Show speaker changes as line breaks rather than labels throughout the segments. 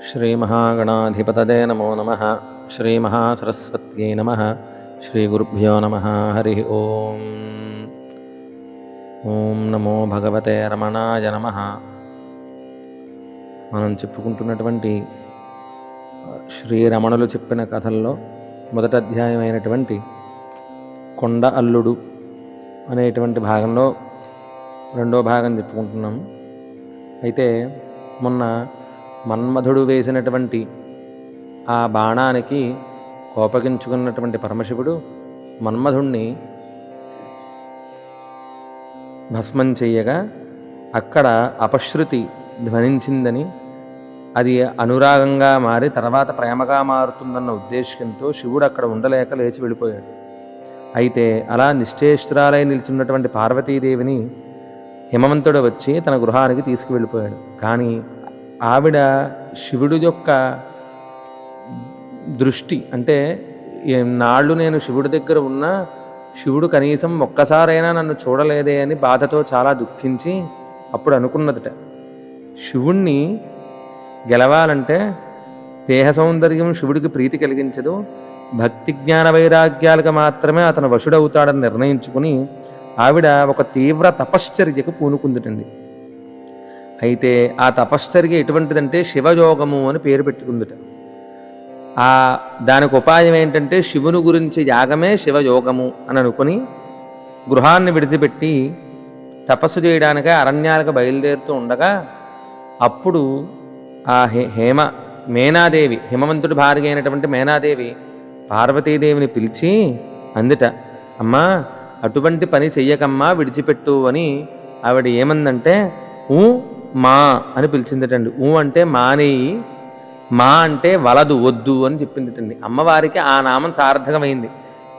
श्रीमहागणाधिपतये नमो नमः। श्रीमहासरस्वत्यै नमः। श्रीगुरुभ्यो नमः। हरि ओम्। ఓం నమో భగవతే రమణాయ నమః. మనం చెప్పుకుంటున్నటువంటి శ్రీరమణులు చెప్పిన కథల్లో మొదటి అధ్యాయం అయినటువంటి కొండ అల్లుడు అనేటువంటి భాగంలో రెండో భాగం చెప్పుకుంటున్నాం. అయితే మొన్న మన్మధుడు వేసినటువంటి ఆ బాణానికి కోపగించుకున్నటువంటి పరమశివుడు మన్మధుణ్ణి భస్మం చెయ్యగా అక్కడ అపశృతి ధ్వనించిందని, అది అనురాగంగా మారి తర్వాత ప్రేమగా మారుతుందన్న ఉద్దేశంతో శివుడు అక్కడ ఉండలేక లేచి వెళ్ళిపోయాడు. అయితే అలా నిశ్చేష్టురాలై నిల్చున్నటువంటి పార్వతీదేవిని హిమవంతుడు వచ్చి తన గృహానికి తీసుకువెళ్ళిపోయాడు. కానీ ఆవిడ శివుడి యొక్క దృష్టి, అంటే నాళ్ళు నేను శివుడి దగ్గర ఉన్నా శివుడు కనీసం ఒక్కసారైనా నన్ను చూడలేదే అని బాధతో చాలా దుఃఖించి అప్పుడు అనుకున్నదట, శివుణ్ణి గెలవాలంటే దేహ సౌందర్యం శివుడికి ప్రీతి కలిగించదు, భక్తి జ్ఞాన వైరాగ్యాలకు మాత్రమే అతను వశుడవుతాడని నిర్ణయించుకుని ఆవిడ ఒక తీవ్ర తపశ్చర్యకు పూనుకుందుటండి. అయితే ఆ తపశ్చర్య ఎటువంటిదంటే శివయోగము అని పేరు పెట్టుకుందుట. దానికి ఉపాయం ఏంటంటే శివుని గురించి యాగమే శివయోగము అని అనుకుని గృహాన్ని విడిచిపెట్టి తపస్సు చేయడానికి అరణ్యాలకు బయలుదేరుతూ ఉండగా అప్పుడు ఆ మేనాదేవి, హిమవంతుడి భార్య అయినటువంటి మేనాదేవి పార్వతీదేవిని పిలిచి అందుట, అమ్మా అటువంటి పని చెయ్యకమ్మా, విడిచిపెట్టు అని ఆవిడ ఏమందంటే ఊ మా అని పిలిచిందిటండి. ఊ అంటే మానేయి, మా అంటే వలదు, వద్దు అని చెప్పిందిటండి. అమ్మవారికి ఆ నామం సార్థకమైంది.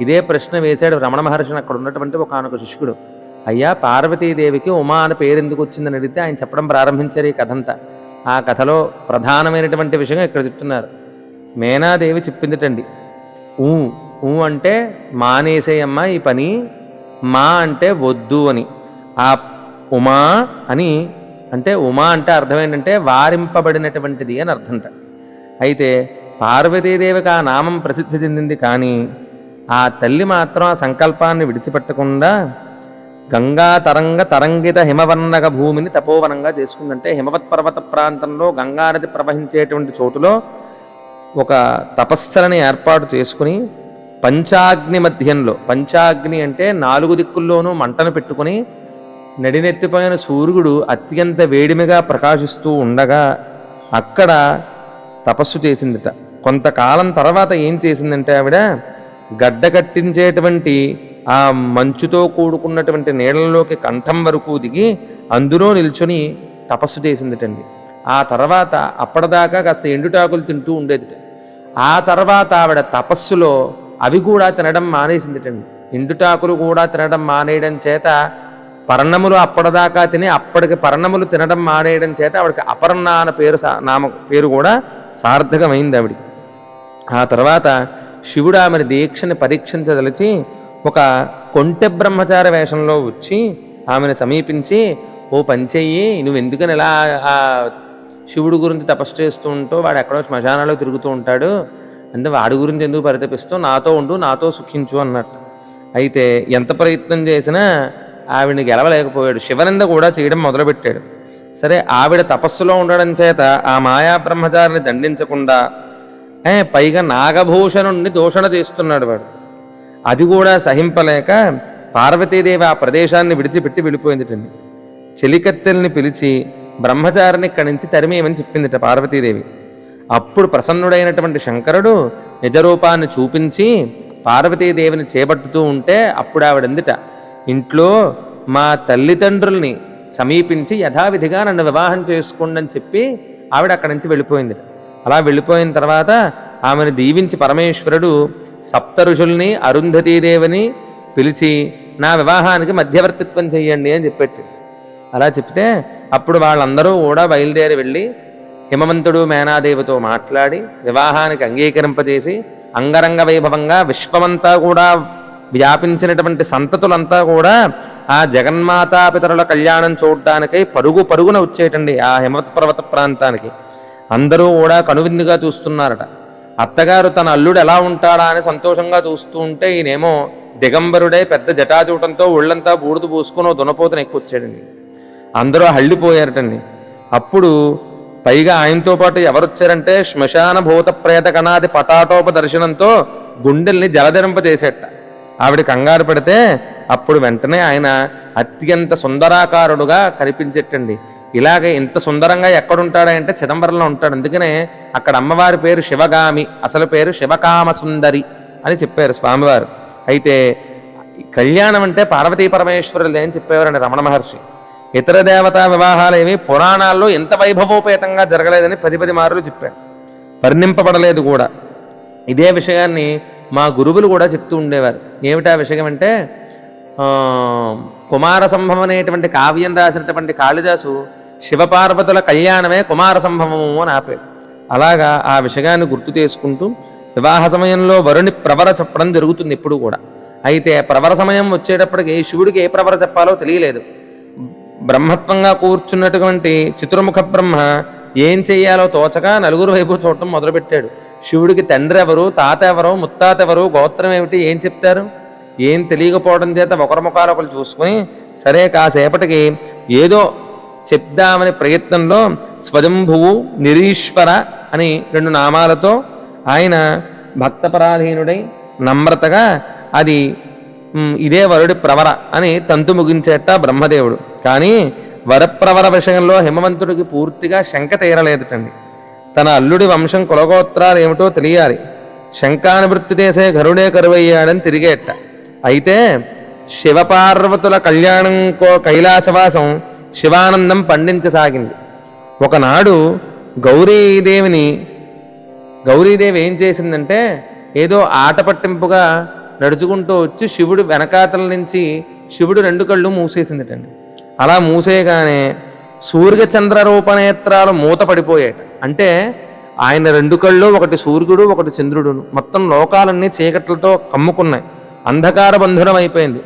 ఇదే ప్రశ్న వేశాడు రమణ మహర్షిని అక్కడ ఉన్నటువంటి ఒకనొక శిష్యుడు. అయ్యా, పార్వతీదేవికి ఉమా అని పేరు ఎందుకు వచ్చిందని అడిగితే ఆయన చెప్పడం ప్రారంభించారు ఈ కథంతా. ఆ కథలో ప్రధానమైనటువంటి విషయం ఇక్కడ చెప్తున్నారు. మేనాదేవి చెప్పిందిటండి, ఊ ఊ అంటే మానేసేయమ్మా ఈ పని, మా అంటే వద్దు అని. ఆ ఉమా అని అంటే ఉమా అంటే అర్థం ఏంటంటే వారింపబడినటువంటిది అని అర్థంట. అయితే పార్వతీదేవికి ఆ నామం ప్రసిద్ధి చెందింది, కానీ ఆ తల్లి మాత్రం ఆ సంకల్పాన్ని విడిచిపెట్టకుండా గంగా తరంగిత హిమవర్ణక భూమిని తపోవనంగా చేసుకుందంటే హిమవత్ పర్వత ప్రాంతంలో గంగానది ప్రవహించేటువంటి చోటులో ఒక తపస్సులని ఏర్పాటు చేసుకుని పంచాగ్ని మధ్యంలో, పంచాగ్ని అంటే 4 దిక్కుల్లోనూ మంటను పెట్టుకుని నడినెత్తిపోయిన సూర్యుడు అత్యంత వేడిమిగా ప్రకాశిస్తూ ఉండగా అక్కడ తపస్సు చేసిందిట. కొంతకాలం తర్వాత ఏం చేసిందంటే ఆవిడ గడ్డ కట్టించేటువంటి ఆ మంచుతో కూడుకున్నటువంటి నీళ్ళలోకి కంఠం వరకు దిగి అందులో నిల్చొని తపస్సు చేసిందిటండి. ఆ తర్వాత అప్పటిదాకా కాస్త ఎండుటాకులు తింటూ ఉండేదిట. ఆ తర్వాత ఆవిడ తపస్సులో అవి కూడా తినడం మానేసిందిటండి. ఎండుటాకులు కూడా తినడం మానేయడం చేత పర్ణములు అప్పటిదాకా తిని అప్పటికి పర్ణములు తినడం మానేయడం చేత ఆవిడకి అపర్ణ అన్న పేరు కూడా సార్థకమైంది ఆవిడికి. ఆ తర్వాత శివుడు ఆమెను దీక్షని పరీక్షించదలిచి ఒక కొంటె బ్రహ్మచార వేషంలో వచ్చి ఆమెను సమీపించి, ఓ పంచెయ్యి, నువ్వు ఎందుకని ఇలా ఆ శివుడు గురించి తపస్సు చేస్తూ ఉంటావు, వాడు ఎక్కడో శ్మశానాలో తిరుగుతూ ఉంటాడు, అంటే వాడి గురించి ఎందుకు పరితపిస్తూ, నాతో ఉండు, నాతో సుఖించు అన్నట్టు. అయితే ఎంత ప్రయత్నం చేసినా ఆవిడని గెలవలేకపోయాడు. శివనింద కూడా చేయడం మొదలుపెట్టాడు. సరే, ఆవిడ తపస్సులో ఉండడం చేత ఆ మాయా బ్రహ్మచారిని దండించకుండా పైగా నాగభూషణుణ్ణి దూషణ చేస్తున్నాడు వాడు. అది కూడా సహింపలేక పార్వతీదేవి ఆ ప్రదేశాన్ని విడిచిపెట్టి వెళ్ళిపోయిందిటండి. చెలికత్తెల్ని పిలిచి బ్రహ్మచారిని ఇక్కడి నుంచి తరిమేయమని చెప్పిందిట పార్వతీదేవి. అప్పుడు ప్రసన్నుడైనటువంటి శంకరుడు నిజరూపాన్ని చూపించి పార్వతీదేవిని చేపట్టుతూ ఉంటే అప్పుడు ఆవిడందిట, ఇంట్లో మా తల్లిదండ్రుల్ని సమీపించి యథావిధిగా నన్ను వివాహం చేసుకోండి అని చెప్పి ఆవిడ అక్కడి నుంచి వెళ్ళిపోయింది. అలా వెళ్ళిపోయిన తర్వాత ఆమెను దీవించి పరమేశ్వరుడు సప్త ఋషుల్ని అరుంధతీదేవిని పిలిచి నా వివాహానికి మధ్యవర్తిత్వం చెయ్యండి అని చెప్పెట్టు. అలా చెప్తే అప్పుడు వాళ్ళందరూ కూడా బయలుదేరి వెళ్ళి హిమవంతుడు మేనాదేవితో మాట్లాడి వివాహానికి అంగీకరింపజేసి అంగరంగ వైభవంగా విశ్వమంతా కూడా వ్యాపించినటువంటి సంతతులంతా కూడా ఆ జగన్మాతాపితరుల కళ్యాణం చూడడానికై పరుగున వచ్చేటండి ఆ హిమవత్ పర్వత ప్రాంతానికి. అందరూ కూడా కనువిందుగా చూస్తున్నారట. అత్తగారు తన అల్లుడు ఎలా ఉంటాడా అని సంతోషంగా చూస్తూ ఉంటే ఈయనేమో దిగంబరుడై పెద్ద జటాచూటంతో ఒళ్ళంతా బూడుతూ పూసుకుని దునపోతను ఎక్కువచ్చాడండి. అందరూ హళ్ళిపోయారటండి. అప్పుడు పైగా ఆయనతో పాటు ఎవరొచ్చారంటే శ్మశాన భూత ప్రేత కణాది పటాటోప దర్శనంతో గుండెల్ని జలధరింపజేసేట. ఆవిడ కంగారు పెడితే అప్పుడు వెంటనే ఆయన అత్యంత సుందరాకారుడుగా కనిపించేటండి. ఇలాగే ఇంత సుందరంగా ఎక్కడుంటాడంటే చిదంబరంలో ఉంటాడు. అందుకనే అక్కడ అమ్మవారి పేరు శివగామి, అసలు పేరు శివకామ సుందరి అని చెప్పారు స్వామివారు. అయితే కళ్యాణం అంటే పార్వతీ పరమేశ్వరులే అని చెప్పేవారండి రమణ మహర్షి. ఇతర దేవతా వివాహాలు ఏవి పురాణాల్లో ఎంత వైభవోపేతంగా జరగలేదని 10 మార్లు చెప్పాడు, వర్ణింపబడలేదు కూడా. ఇదే విషయాన్ని మా గురువులు కూడా చెప్తూ ఉండేవారు. ఏమిటా విషయం అంటే కుమార సంభవం అనేటువంటి కావ్యం రాసినటువంటి కాళిదాసు శివపార్వతుల కళ్యాణమే కుమార సంభవము అని ఆపాడు. అలాగా ఆ విషయాన్ని గుర్తు చేసుకుంటూ వివాహ సమయంలో వరుణి ప్రవర చెప్పడం జరుగుతుంది ఎప్పుడు కూడా. అయితే ప్రవర సమయం వచ్చేటప్పటికి శివుడికి ఏ ప్రవర చెప్పాలో తెలియలేదు. బ్రహ్మత్వంగా కూర్చున్నటువంటి చతుర్ముఖ బ్రహ్మ ఏం చెయ్యాలో తోచక నలుగురు వైపు చూడటం మొదలుపెట్టాడు. శివుడికి తండ్రి ఎవరు, తాత ఎవరు, ముత్తాత ఎవరు, గోత్రం ఏమిటి, ఏం చెప్తారు, ఏం తెలియకపోవడం చేత ఒకరి ముఖాలు ఒకరు చూసుకొని సరే కాసేపటికి ఏదో చెప్దామనే ప్రయత్నంలో స్వయంభువు, నిరీశ్వర అని 2 నామాలతో ఆయన భక్తపరాధీనుడై నమ్రతగా అది ఇదే వరుడి ప్రవర అని తంతు ముగించేట బ్రహ్మదేవుడు. కానీ వరప్రవర విషయంలో హిమవంతుడికి పూర్తిగా శంక తీరలేదుటండి. తన అల్లుడి వంశం కులగోత్రాలు ఏమిటో తెలియాలి, శంకానువృత్తి చేసే గరుడే కరువయ్యాడని తిరిగేట. అయితే శివపార్వతుల కళ్యాణం కైలాసవాసం శివానందం పండించసాగింది. ఒకనాడు గౌరీదేవి ఏం చేసిందంటే ఏదో ఆట పట్టింపుగా నడుచుకుంటూ వచ్చి శివుడు వెనకాతల నుంచి శివుడు 2 కళ్ళు మూసేసిందిటండి. అలా మూసేయగానే సూర్యచంద్ర రూపనేత్రాలు మూత పడిపోయాట. అంటే ఆయన 2 కళ్ళు, ఒకటి సూర్యుడు, ఒకటి చంద్రుడును, మొత్తం లోకాలన్నీ చీకట్లతో కమ్ముకున్నాయి, అంధకార బంధురం అయిపోయింది.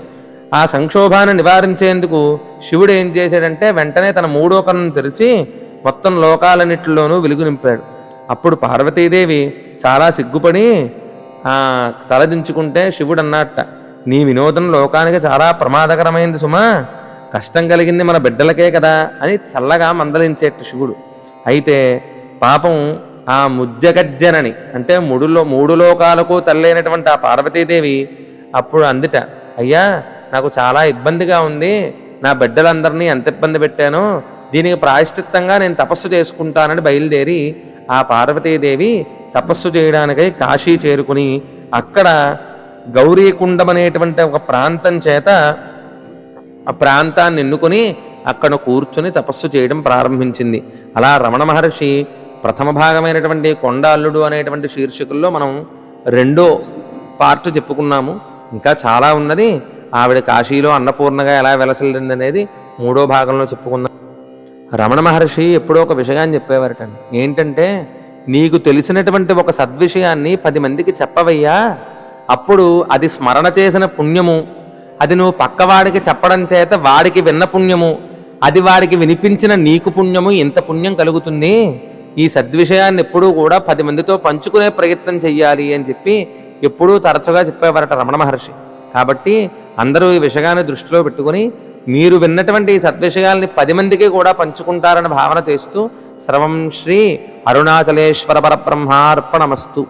ఆ సంక్షోభాన్ని నివారించేందుకు శివుడు ఏం చేశాడంటే వెంటనే తన 3వ కన్నును తెరిచి మొత్తం లోకాలన్నిటిలోనూ వెలుగు నింపాడు. అప్పుడు పార్వతీదేవి చాలా సిగ్గుపడి తలదించుకుంటే శివుడు అన్నట్ట, నీ వినోదం లోకానికి చాలా ప్రమాదకరమైంది సుమా, కష్టం కలిగింది మన బిడ్డలకే కదా అని చల్లగా మందలించేట శివుడు. అయితే పాపం ఆ ముజ్జగజ్జనని అంటే 3 లోకాలకు తల్లైనటువంటి ఆ పార్వతీదేవి అప్పుడు అందిట, అయ్యా నాకు చాలా ఇబ్బందిగా ఉంది, నా బిడ్డలందరినీ ఎంత ఇబ్బంది పెట్టానో, దీనికి ప్రాయశ్చిత్తంగా నేను తపస్సు చేసుకుంటానని బయలుదేరి ఆ పార్వతీదేవి తపస్సు చేయడానికై కాశీ చేరుకుని అక్కడ గౌరీకుండం అనేటువంటి ఒక ప్రాంతం చేత ఆ ప్రాంతాన్ని ఎన్నుకొని అక్కడ కూర్చుని తపస్సు చేయడం ప్రారంభించింది. అలా రమణ మహర్షి ప్రథమ భాగమైనటువంటి కొండ అల్లుడు అనేటువంటి శీర్షికల్లో మనం 2వ పార్ట్ చెప్పుకున్నాము. ఇంకా చాలా ఉన్నది. ఆవిడ కాశీలో అన్నపూర్ణగా ఎలా వెలసిల్లింది అనేది 3వ భాగంలో చెప్పుకున్నాం. రమణ మహర్షి ఎప్పుడో ఒక విషయాన్ని చెప్పేవారటండి. ఏంటంటే నీకు తెలిసినటువంటి ఒక సద్విషయాన్ని 10 మందికి చెప్పవయ్యా, అప్పుడు అది స్మరణ చేసిన పుణ్యము, అది నువ్వు పక్కవాడికి చెప్పడం చేత వాడికి విన్న పుణ్యము, అది వాడికి వినిపించిన నీకు పుణ్యము, ఇంత పుణ్యం కలుగుతుంది. ఈ సద్విషయాన్ని ఎప్పుడూ కూడా 10 మందితో పంచుకునే ప్రయత్నం చెయ్యాలి అని చెప్పి ఎప్పుడూ తరచుగా చెప్పేవారట రమణ మహర్షి. కాబట్టి అందరూ ఈ విషయాన్ని దృష్టిలో పెట్టుకుని మీరు విన్నటువంటి ఈ సద్విషయాల్ని 10 మందికి కూడా పంచుకుంటారని భావన చేస్తూ సర్వం శ్రీ అరుణాచలేశ్వర పరబ్రహ్మార్పణమస్తు.